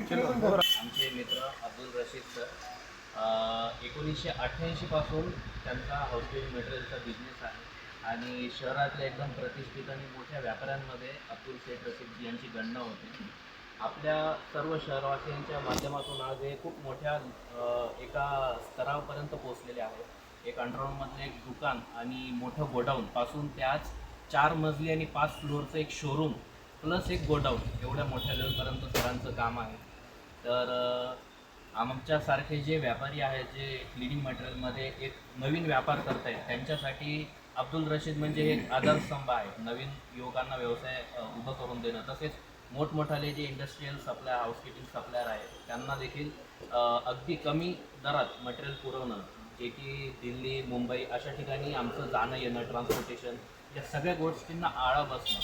आमचे मित्र अब्दुल रशीद सर 1988 पासून त्यांचा हाऊसकीपिंग मटेरियलचा बिझनेस आहे आणि शहरातल्या एकदम प्रतिष्ठित आणि मोठ्या व्यापाऱ्यांमध्ये अब्दुल शेख रशीद यांची गणना होते. आपल्या सर्व शहरवासियांच्या माध्यमातून आज हे खूप मोठ्या एका स्तरापर्यंत पोहोचलेले आहे. एक अंडरग्राऊंडमधलं एक दुकान आणि मोठं गोडाऊन पासून ते आज 4 मजली आणि 5 फ्लोअरचं एक शोरूम प्लस एक गोडाऊन एवढ्या मोठ्या लेवलपर्यंत सरांचं काम आहे. तर आमच्यासारखे जे व्यापारी आहेत जे क्लिनिंग मटेरियलमध्ये एक नवीन व्यापार करत आहेत त्यांच्यासाठी अब्दुल रशीद म्हणजे एक आधारस्तंभ आहे. नवीन युवकांना व्यवसाय उभं करून देणं, तसेच मोठमोठाले जे इंडस्ट्रीयल सप्लाय हाऊसकीपिंग सप्लायर आहेत त्यांना देखील अगदी कमी दरात मटेरियल पुरवणं, जे की दिल्ली मुंबई अशा ठिकाणी आमचं जाणं येणं ट्रान्सपोर्टेशन या सगळ्या गोष्टींना आळा बसणं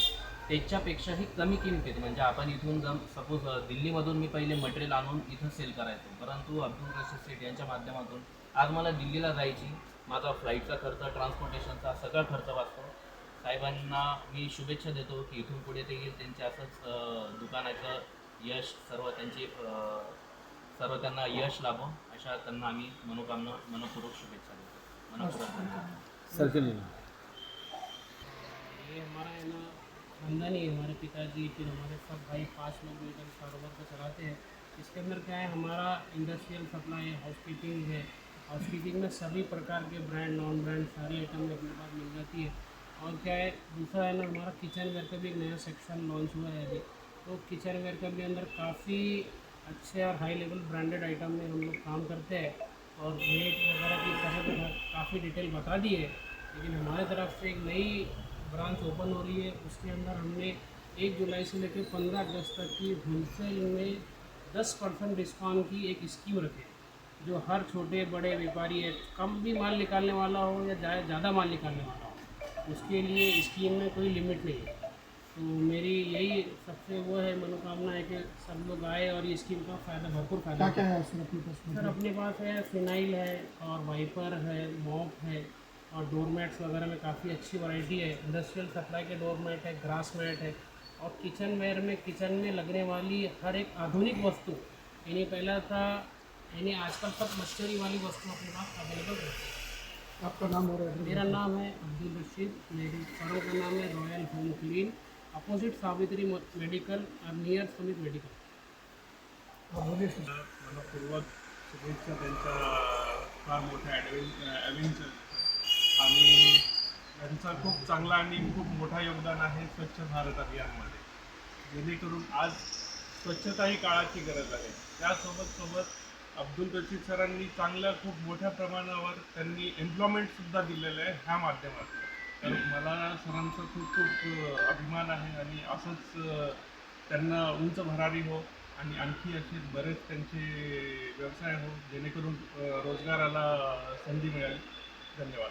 त्याच्यापेक्षाही कमी किमतीत. म्हणजे आपण इथून जर सपोज दिल्लीमधून मी पहिले मटेरियल आणून इथं सेल करायचो, परंतु अब्दुल रशीद सेठ यांच्या माध्यमातून आज मला दिल्लीला जायची, माझा फ्लाईटचा खर्च सर्व सगळा खर्च वाचतो. साहेबांना मी शुभेच्छा देतो की इथून पुढे ते येईल त्यांचे असंच दुकानाचं यश सर्व त्यांना यश लाभो अशा त्यांना आम्ही मनपूर्वक शुभेच्छा देतो. मनपूर्वक धन्यवाद. ये हमारा है ना खानदानी है, हमारे पिताजी फिर हमारे सब भाई 5 लोग मिलकर कारोबार को चलाते हैं। इसके अंदर क्या है, हमारा इंडस्ट्रियल सप्लाई है, हाउसकीपिंग है। हाउसकीपिंग में सभी प्रकार के ब्रांड नॉन ब्रांड सारी आइटम अपने पास मिल जाती है। और क्या है दूसरा है ना, हमारा किचन वेयर का भी एक नया सेक्शन लॉन्च हुआ है अभी। तो किचन वेयर का भी अंदर काफ़ी अच्छे और हाई लेवल ब्रांडेड आइटम में हम लोग काम करते हैं और रेट वगैरह की तरह काफ़ी डिटेल बता दी है। लेकिन हमारे तरफ से एक नई ब्रांच ओपन हो रही है, उसके अंदर हमने 1 जुलाई से लेकर 15 अगस्त तक की होलसेल में 10% डिस्काउंट की एक स्कीम रखी है। जो हर छोटे बड़े व्यापारी है, कम भी माल निकालने वाला हो या ज़्यादा माल निकालने वाला हो, उसके लिए स्कीम में कोई लिमिट नहीं है। तो मेरी यही सबसे वो है मनोकामना है कि सब लोग आए और ये स्कीम का फ़ायदा भरपूर फ़ायदा। क्या है सर अपने पास है फिनाइल है और वाइपर है, मॉप है और डोरमेट्स वगैरह में काफ़ी अच्छी वैरायटी है। इंडस्ट्रियल सप्लाई के डोरमेट है, ग्रास मैट है और किचन वेयर में किचन में लगने वाली हर एक आधुनिक वस्तु, यानी पहला था यानी आजकल सब मशीनरी वाली वस्तु अपने पास अवेलेबल रहती है। आपका नाम और एड्रेस? मेरा नाम है अब्दुल रशीद, मेरी फर्म का नाम है royal home clean, opposite Savitri medical और नियर सुमित मेडिकल। बोलिए सर। मनपूर्वक शुभेच्छा त्यांच्या फार मोठ्या ॲडव्हेंचर आणि त्यांचा खूप चांगला आणि खूप मोठा योगदान आहे स्वच्छ भारत अभियानमध्ये, जेणेकरून आज स्वच्छता ही काळाची गरज आहे. त्यासोबत अब्दुल रशीद सरांनी चांगल्या खूप मोठ्या प्रमाणावर त्यांनी एम्प्लॉयमेंटसुद्धा दिलेलं आहे ह्या माध्यमातून. तर मला सरांचा खूप अभिमान आहे आणि असंच त्यांना उंच भरारी हो आणि आणखी असे बरेच त्यांचे व्यवसाय हो, जेणेकरून रोजगाराला संधी मिळेल. धन्यवाद.